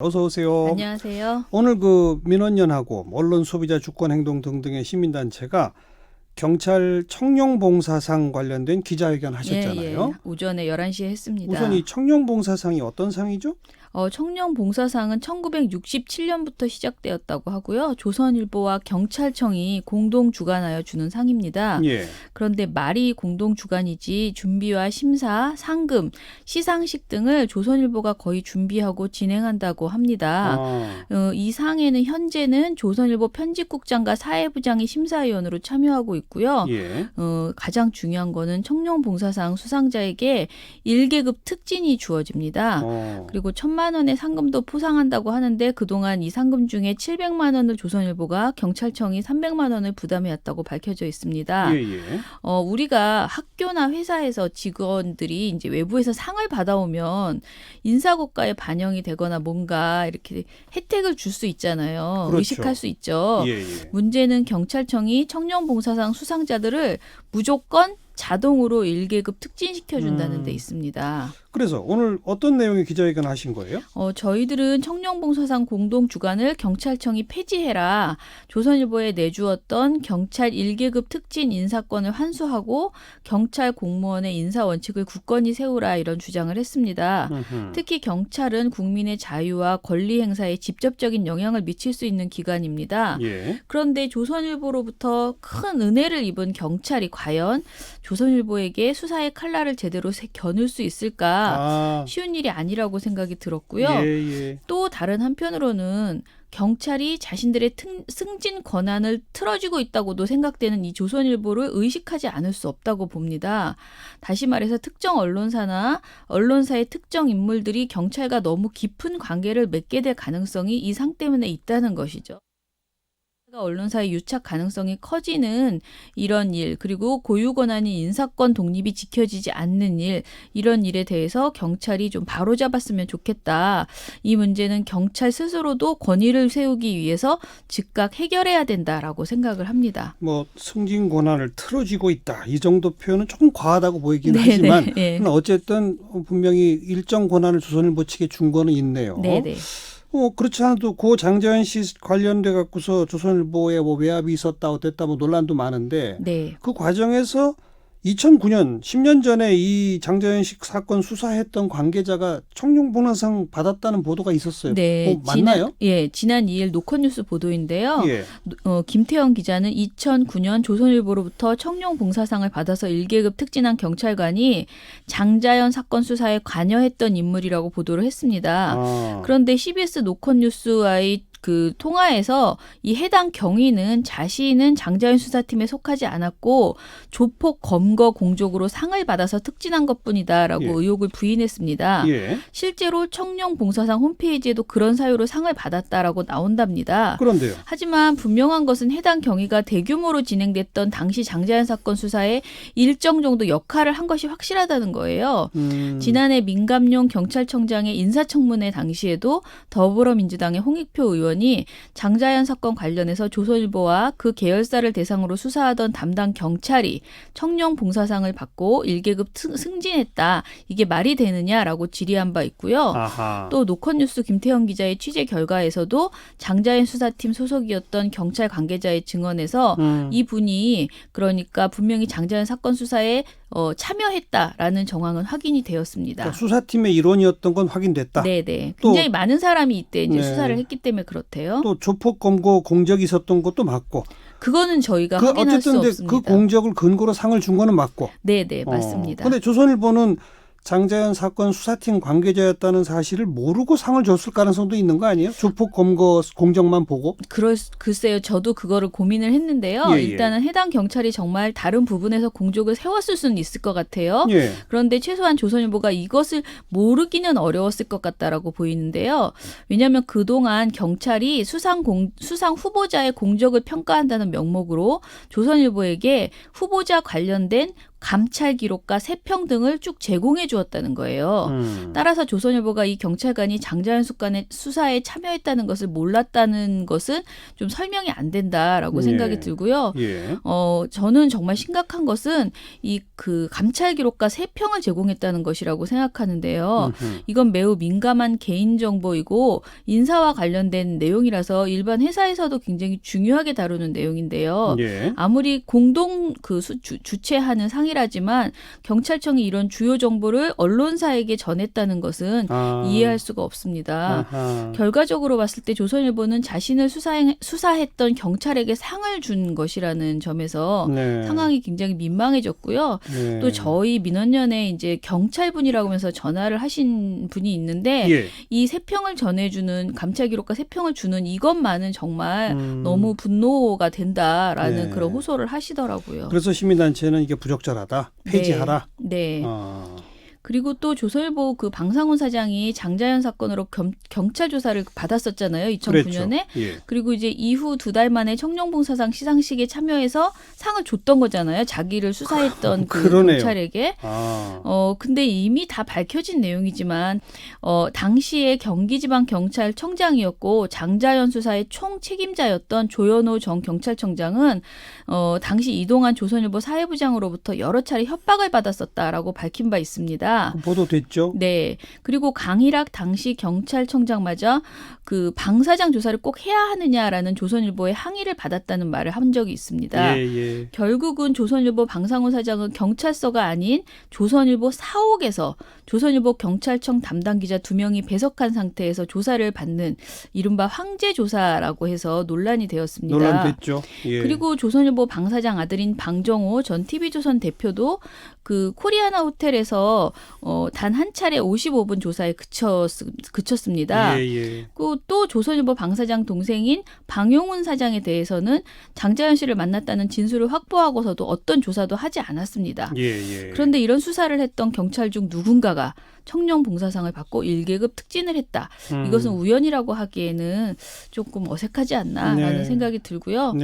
어서 오세요. 안녕하세요. 오늘 그 민원연하고 언론 소비자 주권 행동 등등의 시민단체가 경찰 청룡봉사상 관련된 기자회견 하셨잖아요. 오전에 11시에 했습니다. 우선 이 청룡봉사상이 어떤 상이죠? 청룡봉사상은 1967년부터 시작되었다고 하고요. 조선일보와 경찰청이 공동 주관하여 주는 상입니다. 예. 그런데 말이 공동 주관이지 준비와 심사, 상금, 시상식 등을 조선일보가 거의 준비하고 진행한다고 합니다. 이 상에는 현재는 조선일보 편집국장과 사회부장이 심사위원으로 참여하고 있고요. 예. 가장 중요한 거는 청룡봉사상 수상자에게 1계급 특진이 주어집니다. 그리고 1,000만 원의 상금도 포상한다고 하는데 그동안 이 상금 중에 700만 원을 조선일보가 경찰청이 300만 원을 부담해왔다고 밝혀져 있습니다. 예. 우리가 학교나 회사에서 직원들이 이제 외부에서 상을 받아오면 인사고과에 반영이 되거나 뭔가 이렇게 혜택을 줄 수 있잖아요. 그렇죠. 의식할 수 있죠. 예. 문제는 경찰청이 청룡봉사상 수상자들을 무조건 자동으로 1계급 특진시켜준다는 데 있습니다. 그래서 오늘 어떤 내용의 기자회견 하신 거예요? 저희들은 청룡봉사상 공동 주관을 경찰청이 폐지해라. 조선일보에 내주었던 경찰 1계급 특진 인사권을 환수하고 경찰 공무원의 인사 원칙을 굳건히 세우라 이런 주장을 했습니다. 특히 경찰은 국민의 자유와 권리 행사에 직접적인 영향을 미칠 수 있는 기관입니다. 예. 그런데 조선일보로부터 큰 은혜를 입은 경찰이 과연 조선일보에게 수사의 칼날을 제대로 겨눌 수 있을까? 쉬운 일이 아니라고 생각이 들었고요. 예. 또 다른 한편으로는 경찰이 자신들의 승진 권한을 틀어쥐고 있다고도 생각되는 이 조선일보를 의식하지 않을 수 없다고 봅니다. 다시 말해서 특정 언론사나 언론사의 특정 인물들이 경찰과 너무 깊은 관계를 맺게 될 가능성이 이 상 때문에 있다는 것이죠. 언론사의 유착 가능성이 커지는 이런 일, 그리고 고유 권한인 인사권 독립이 지켜지지 않는 일, 이런 일에 대해서 경찰이 좀 바로잡았으면 좋겠다. 이 문제는 경찰 스스로도 권위를 세우기 위해서 즉각 해결해야 된다라고 생각을 합니다. 승진 권한을 틀어쥐고 있다. 이 정도 표현은 조금 과하다고 보이긴 하지만 어쨌든 분명히 일정 권한을 조선일보 측에 준 거는 있네요. 네네. 그렇지 않아도 고 장자연 씨 관련돼 갖고서 조선일보에 외압이 있었다 어땠다 논란도 많은데 그 과정에서 2009년 10년 전에 이 장자연 씨 사건 수사했던 관계자가 청룡봉사상 받았다는 보도가 있었어요. 네, 맞나요? 지난 2일 노컷뉴스 보도인데요. 예. 김태형 기자는 2009년 조선일보로부터 청룡봉사상을 받아서 1계급 특진한 경찰관이 장자연 사건 수사에 관여했던 인물이라고 보도를 했습니다. 그런데 CBS 노컷뉴스와의 그 통화에서 이 해당 경위는 자신은 장자연 수사팀에 속하지 않았고 조폭 검거 공적으로 상을 받아서 특진한 것뿐이다라고 의혹을 부인했습니다. 실제로 청룡봉사상 홈페이지에도 그런 사유로 상을 받았다라고 나온답니다. 그런데요. 하지만 분명한 것은 해당 경위가 대규모로 진행됐던 당시 장자연 사건 수사에 일정 정도 역할을 한 것이 확실하다는 거예요. 지난해 민감용 경찰청장의 인사청문회 당시에도 더불어민주당의 홍익표 의원이 장자연 사건 관련해서 조선일보와 그 계열사를 대상으로 수사하던 담당 경찰이 청룡봉사상을 받고 1계급 승진했다. 이게 말이 되느냐라고 질의한 바 있고요. 또 노컷뉴스 김태형 기자의 취재 결과에서도 장자연 수사팀 소속이었던 경찰 관계자의 증언에서 이분이 그러니까 분명히 장자연 사건 수사에 참여했다라는 정황은 확인이 되었습니다. 그러니까 수사팀의 일원이었던 건 확인됐다. 네네. 굉장히 많은 사람이 이때 이제 수사를 했기 때문에 그렇대요. 또 조폭 검거 공적이 있었던 것도 맞고. 그거는 저희가 확인할 수 없습니다. 그 공적을 근거로 상을 준 거는 맞고. 네네, 맞습니다. 그런데 조선일보는 장자연 사건 수사팀 관계자였다는 사실을 모르고 상을 줬을 가능성도 있는 거 아니에요? 조폭 검거 공적만 보고? 글쎄요. 저도 그거를 고민을 했는데요. 일단은 해당 경찰이 정말 다른 부분에서 공적을 세웠을 수는 있을 것 같아요. 그런데 최소한 조선일보가 이것을 모르기는 어려웠을 것 같다라고 보이는데요. 왜냐하면 그동안 경찰이 수상 후보자의 공적을 평가한다는 명목으로 조선일보에게 후보자 관련된 감찰 기록과 세평 등을 쭉 제공해 주었다는 거예요. 따라서 조선일보가 이 경찰관이 장자연 수간의 수사에 참여했다는 것을 몰랐다는 것은 좀 설명이 안 된다라고 생각이 들고요. 저는 정말 심각한 것은 이 그 감찰 기록과 세평을 제공했다는 것이라고 생각하는데요. 이건 매우 민감한 개인 정보이고 인사와 관련된 내용이라서 일반 회사에서도 굉장히 중요하게 다루는 내용인데요. 아무리 공동 주최하는 상이라지만 경찰청이 이런 주요 정보를 언론사에게 전했다는 것은 이해할 수가 없습니다. 결과적으로 봤을 때 조선일보는 자신을 수사했던 경찰에게 상을 준 것이라는 점에서 상황이 굉장히 민망해졌고요. 또 저희 민원연에 이제 경찰분이라고 하면서 전화를 하신 분이 있는데 이 세평을 전해주는 감찰 기록과 세평을 주는 이것만은 정말 너무 분노가 된다라는 그런 호소를 하시더라고요. 그래서 시민단체는 이게 부적절하다. 폐지하라. 네. 그리고 또 조선일보 그 방상훈 사장이 장자연 사건으로 경찰 조사를 받았었잖아요. 2009년에. 그리고 이제 이후 2달 만에 청룡봉사상 시상식에 참여해서 상을 줬던 거잖아요. 자기를 수사했던 그 경찰에게. 근데 이미 다 밝혀진 내용이지만 당시에 경기지방경찰청장이었고 장자연 수사의 총 책임자였던 조현호 전 경찰청장은 당시 이동환 조선일보 사회부장으로부터 여러 차례 협박을 받았었다라고 밝힌 바 있습니다. 보도됐죠. 네. 그리고 강일학 당시 경찰청장마저 그 방사장 조사를 꼭 해야 하느냐라는 조선일보의 항의를 받았다는 말을 한 적이 있습니다. 결국은 조선일보 방상훈 사장은 경찰서가 아닌 조선일보 사옥에서 조선일보 경찰청 담당 기자 2명이 배석한 상태에서 조사를 받는 이른바 황제조사라고 해서 논란이 되었습니다. 논란됐죠. 그리고 조선일보 방사장 아들인 방정호 전 TV조선 대표도 그 코리아나 호텔에서 단 한 차례 55분 조사에 그쳤습니다. 또 조선일보 방사장 동생인 방용훈 사장에 대해서는 장자연 씨를 만났다는 진술을 확보하고서도 어떤 조사도 하지 않았습니다. 그런데 이런 수사를 했던 경찰 중 누군가가 청룡봉사상을 받고 1계급 특진을 했다. 이것은 우연이라고 하기에는 조금 어색하지 않나라는 생각이 들고요.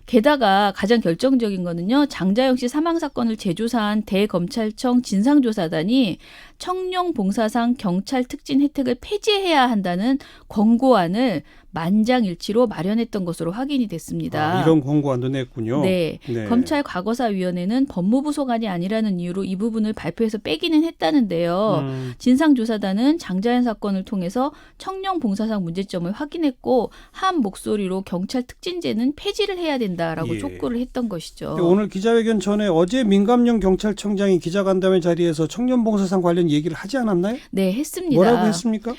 게다가 가장 결정적인 거는요. 장자연 씨 사망 사건을 재조사한 대검찰청 진상조사단이 청룡봉사상 경찰 특진 혜택을 폐지해야 한다는 권고안을 만장일치로 마련했던 것으로 확인이 됐습니다. 이런 권고안도 냈군요. 네. 검찰 과거사위원회는 법무부 소관이 아니라는 이유로 이 부분을 발표해서 빼기는 했다는데요. 진상조사단은 장자연 사건을 통해서 청룡봉사상 문제점을 확인했고 한 목소리로 경찰 특진제는 폐지를 해야 된다라고 촉구를 했던 것이죠. 오늘 기자회견 전에 어제 민감용 경찰청장이 기자간담회 자리에서 청룡봉사상 관련 얘기를 하지 않았나요? 네, 했습니다. 뭐라고 했습니까?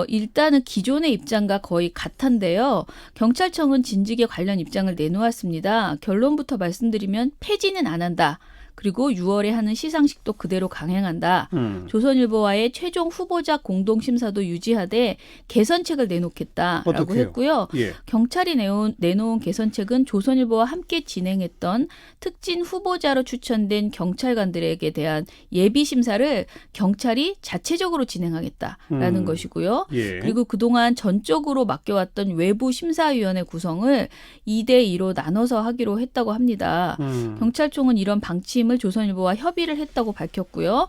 일단은 기존의 입장과 거의 같은데요. 경찰청은 진즉에 관련 입장을 내놓았습니다. 결론부터 말씀드리면 폐지는 안 한다. 그리고 6월에 하는 시상식도 그대로 강행한다. 조선일보와의 최종 후보자 공동심사도 유지하되 개선책을 내놓겠다라고 어떡해요? 했고요. 경찰이 내놓은 개선책은 조선일보와 함께 진행했던 특진 후보자로 추천된 경찰관들에게 대한 예비심사를 경찰이 자체적으로 진행하겠다라는 것이고요. 그리고 그동안 전적으로 맡겨왔던 외부심사위원회 구성을 2대2로 나눠서 하기로 했다고 합니다. 경찰청은 이런 방침을 조선일보와 협의를 했다고 밝혔고요.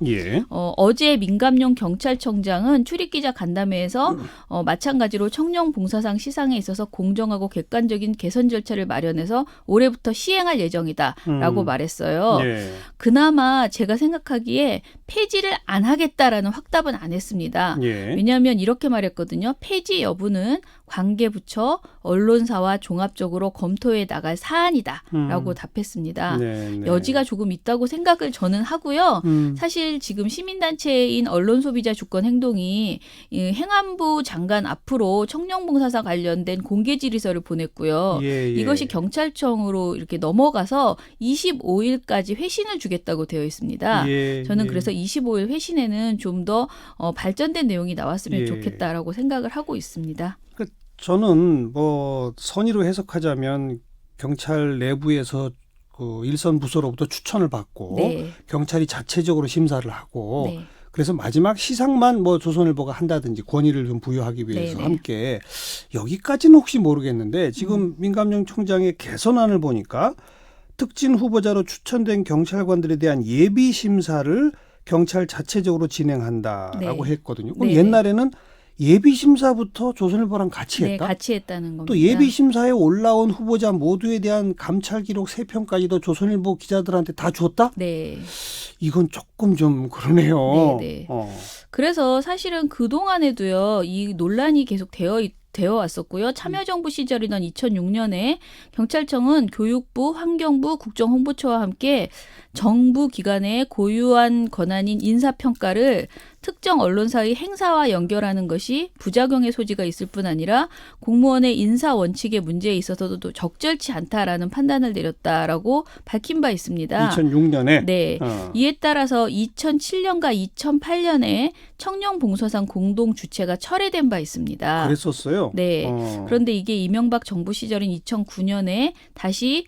어제 민감용 경찰청장은 출입기자 간담회에서 마찬가지로 청룡봉사상 시상에 있어서 공정하고 객관적인 개선 절차를 마련해서 올해부터 시행할 예정이다라고 말했어요. 그나마 제가 생각하기에 폐지를 안 하겠다라는 확답은 안 했습니다. 왜냐하면 이렇게 말했거든요. 폐지 여부는 관계부처, 언론사와 종합적으로 검토해 나갈 사안이다라고 답했습니다. 여지가 조금 있다고 생각을 저는 하고요. 사실 지금 시민단체인 언론소비자주권행동이 행안부 장관 앞으로 청룡봉사사 관련된 공개질의서를 보냈고요. 이것이 경찰청으로 이렇게 넘어가서 25일까지 회신을 주겠다고 되어 있습니다. 저는 그래서 25일 회신에는 좀 더 발전된 내용이 나왔으면 좋겠다라고 생각을 하고 있습니다. 저는 뭐 선의로 해석하자면 경찰 내부에서 그 일선 부서로부터 추천을 받고 경찰이 자체적으로 심사를 하고 그래서 마지막 시상만 뭐 조선일보가 한다든지 권위를 좀 부여하기 위해서 함께 여기까지는 혹시 모르겠는데 지금 민감용 청장의 개선안을 보니까 특진 후보자로 추천된 경찰관들에 대한 예비 심사를 경찰 자체적으로 진행한다라고 네. 했거든요. 그럼 네. 옛날에는 예비 심사부터 조선일보랑 같이 네, 했다. 같이 했다는 겁니다. 또 예비 심사에 올라온 후보자 모두에 대한 감찰 기록 3편까지도 조선일보 기자들한테 다 줬다? 네. 이건 조금 좀 그러네요. 네. 그래서 사실은 그동안에도요, 이 논란이 계속 되어 왔었고요. 참여정부 시절이던 2006년에 경찰청은 교육부, 환경부, 국정홍보처와 함께 정부 기관의 고유한 권한인 인사평가를 특정 언론사의 행사와 연결하는 것이 부작용의 소지가 있을 뿐 아니라 공무원의 인사 원칙의 문제에 있어서도 적절치 않다라는 판단을 내렸다라고 밝힌 바 있습니다. 2006년에? 네. 이에 따라서 2007년과 2008년에 청룡봉사상 공동 주최가 철회된 바 있습니다. 그랬었어요? 네. 그런데 이게 이명박 정부 시절인 2009년에 다시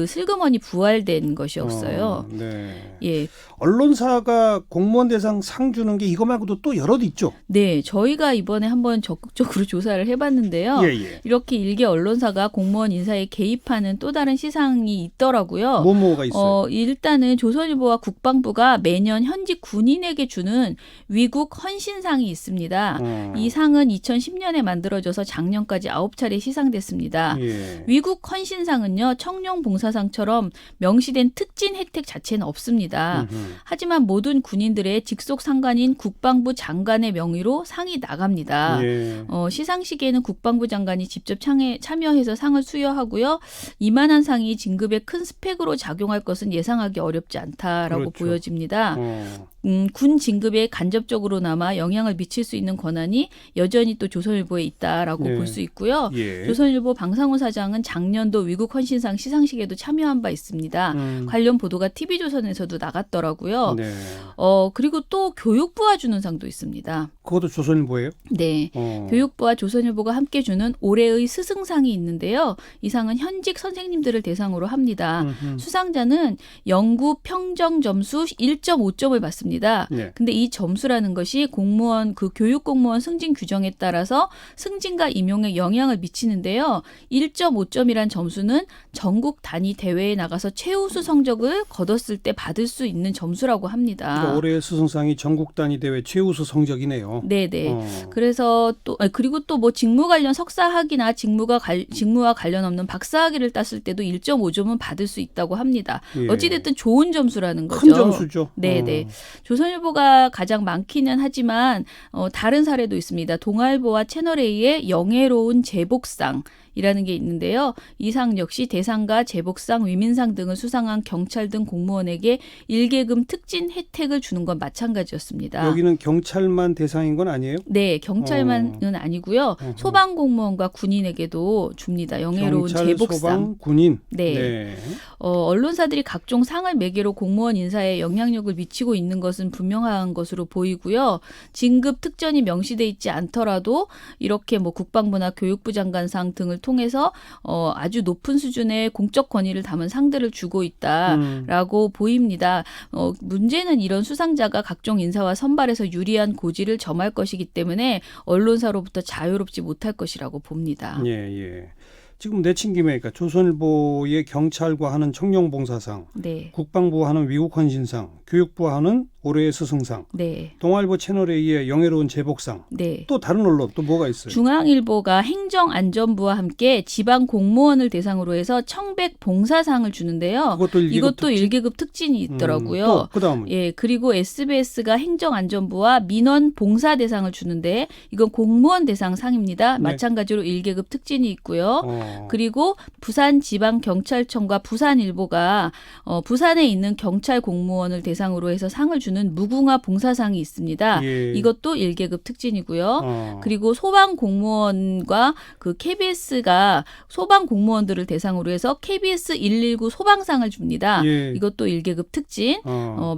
슬그머니 부활된 것이었어요. 네. 예. 언론사가 공무원 대상 상 주는 게 이거 말고도 또 여럿 있죠? 네. 저희가 이번에 한번 적극적으로 조사를 해봤는데요. 예. 이렇게 일개 언론사가 공무원 인사에 개입하는 또 다른 시상이 있더라고요. 뭐가 있어요? 일단은 조선일보와 국방부가 매년 현직 군인에게 주는 위국 헌신상이 있습니다. 이 상은 2010년에 만들어져서 작년까지 9차례 시상됐습니다. 예. 위국 헌신상은요, 청룡봉사상처럼 명시된 특진 혜택 자체는 없습니다. 하지만 모든 군인들의 직속 상관인 국방부 장관의 명의로 상이 나갑니다. 예. 시상식에는 국방부 장관이 직접 참여해서 상을 수여하고요. 이만한 상이 진급에 큰 스펙으로 작용할 것은 예상하기 어렵지 않다라고 그렇죠. 보여집니다. 군 진급에 간접적으로나마 영향을 미칠 수 있는 권한이 여전히 또 조선일보에 있다라고 네. 볼 수 있고요. 예. 조선일보 방상훈 사장은 작년도 위국 헌신상 시상식에도 참여한 바 있습니다. 관련 보도가 TV조선에서도 나갔더라고요. 네. 그리고 또 교육부가 주는 상도 있습니다. 그것도 조선일보예요? 네. 교육부와 조선일보가 함께 주는 올해의 스승상이 있는데요. 이 상은 현직 선생님들을 대상으로 합니다. 수상자는 연구 평정 점수 1.5점을 받습니다. 네. 근데 이 점수라는 것이 교육 공무원 승진 규정에 따라서 승진과 임용에 영향을 미치는데요. 1.5점이란 점수는 전국 단위 대회에 나가서 최우수 성적을 거뒀을 때 받을 수 있는 점수라고 합니다. 그러니까 올해 수승상이 전국 단위 대회 최우수 성적이네요. 네네. 그래서 그리고 또 뭐 직무 관련 석사학위나 직무와 관련 없는 박사학위를 땄을 때도 1.5점은 받을 수 있다고 합니다. 예. 어찌됐든 좋은 점수라는 거죠. 큰 점수죠. 네네. 조선일보가 가장 많기는 하지만 다른 사례도 있습니다. 동아일보와 채널A의 영예로운 제복상 이라는 게 있는데요. 이 상 역시 대상과 제복상, 위민상 등을 수상한 경찰 등 공무원에게 일계금 특진 혜택을 주는 건 마찬가지였습니다. 여기는 경찰만 대상인 건 아니에요? 네, 경찰만은 아니고요. 소방공무원과 군인에게도 줍니다. 영예로운 경찰, 제복상. 소방, 군인. 네. 네. 언론사들이 각종 상을 매개로 공무원 인사에 영향력을 미치고 있는 것은 분명한 것으로 보이고요. 진급 특전이 명시돼 있지 않더라도 이렇게 뭐 국방부나 교육부 장관상 등을 통해서 아주 높은 수준의 공적 권위를 담은 상들을 주고 있다라고 보입니다. 문제는 이런 수상자가 각종 인사와 선발에서 유리한 고지를 점할 것이기 때문에 언론사로부터 자유롭지 못할 것이라고 봅니다. 예. 지금 내친 김에 그러니까 조선일보의 경찰과 하는 청룡봉사상, 네. 국방부와 하는 위국헌신상, 교육부와 하는 올해의 스승상, 네. 동아일보 채널A의 영예로운 제복상, 네. 또 다른 언론 또 뭐가 있어요? 중앙일보가 행정안전부와 함께 지방 공무원을 대상으로 해서 청백 봉사상을 주는데요. 이것도 1계급 특진이 있더라고요. 또 그다음은 예, 그리고 SBS가 행정안전부와 민원 봉사 대상을 주는데 이건 공무원 대상 상입니다. 네. 마찬가지로 1계급 특진이 있고요. 그리고 부산지방경찰청과 부산일보가 부산에 있는 경찰 공무원을 대상으로 해서 상을 주는 무궁화 봉사상이 있습니다. 예. 이것도 1계급 특진이고요. 그리고 소방공무원과 그 KBS가 소방공무원들을 대상으로 해서 KBS 119 소방상을 줍니다. 예. 이것도 1계급 특진.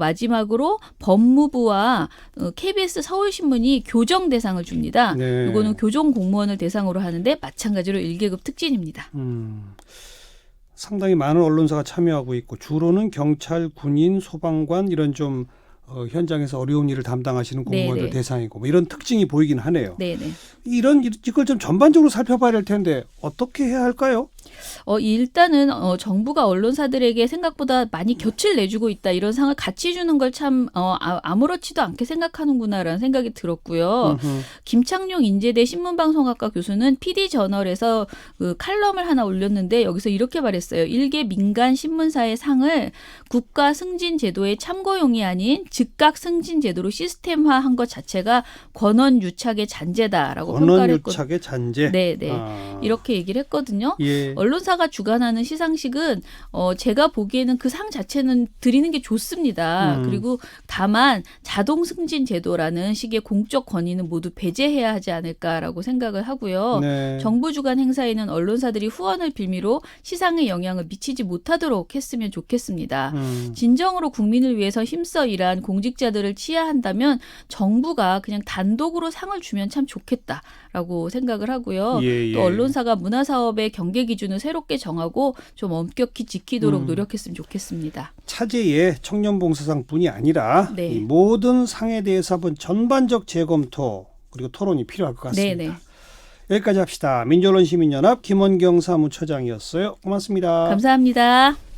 마지막으로 법무부와 KBS 서울신문이 교정 대상을 줍니다. 네. 이거는 교정공무원을 대상으로 하는데 마찬가지로 1계급 특진입니다. 상당히 많은 언론사가 참여하고 있고 주로는 경찰, 군인, 소방관 이런 좀 현장에서 어려운 일을 담당하시는 공무원들 네네. 대상이고 뭐 이런 특징이 보이긴 하네요. 네네. 이걸 좀 전반적으로 살펴봐야 될 텐데 어떻게 해야 할까요? 일단은 정부가 언론사들에게 생각보다 많이 곁을 내주고 있다. 이런 상을 같이 주는 걸 참 아무렇지도 않게 생각하는구나라는 생각이 들었고요. 김창룡 인제대 신문방송학과 교수는 PD저널에서 그 칼럼을 하나 올렸는데 여기서 이렇게 말했어요. 일개 민간 신문사의 상을 국가 승진 제도의 참고용이 아닌 즉각 승진 제도로 시스템화한 것 자체가 권원 유착의 잔재다라고 평가를 했거든요. 권원 유착의 잔재. 네. 이렇게 얘기를 했거든요. 예. 언론사가 주관하는 시상식은 제가 보기에는 그 상 자체는 드리는 게 좋습니다. 그리고 다만 자동 승진 제도라는 식의 공적 권위는 모두 배제해야 하지 않을까라고 생각을 하고요. 네. 정부 주관 행사에는 언론사들이 후원을 빌미로 시상에 영향을 미치지 못하도록 했으면 좋겠습니다. 진정으로 국민을 위해서 힘써 일한 공직자들을 치하한다면 정부가 그냥 단독으로 상을 주면 참 좋겠다라고 생각을 하고요. 예. 또 언론사가 문화사업의 경계 기준을 새롭게 정하고 좀 엄격히 지키도록 노력했으면 좋겠습니다. 차제의 청년봉사상뿐이 아니라 이 모든 상에 대해서 한번 전반적 재검토 그리고 토론이 필요할 것 같습니다. 여기까지 합시다. 민주언론시민연합 김원경 사무처장이었어요. 고맙습니다. 감사합니다.